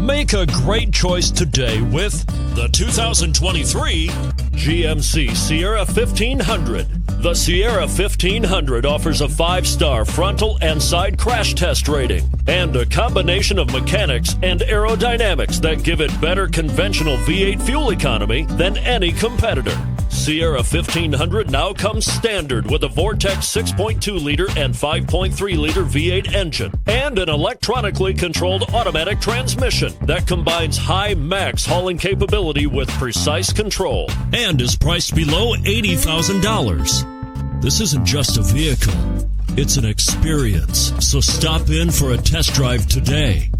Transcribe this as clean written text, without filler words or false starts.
Make a great choice today with the 2023 GMC Sierra 1500. The Sierra 1500 offers a 5-star frontal and side crash test rating and a combination of mechanics and aerodynamics that give it better conventional V8 fuel economy than any competitor. Sierra 1500 now comes standard with a Vortex 6.2-liter and 5.3-liter V8 engine and an electronically controlled automatic transmission that combines high max hauling capability with precise control and is priced below $80,000. This isn't just a vehicle, it's an experience. So stop in for a test drive today.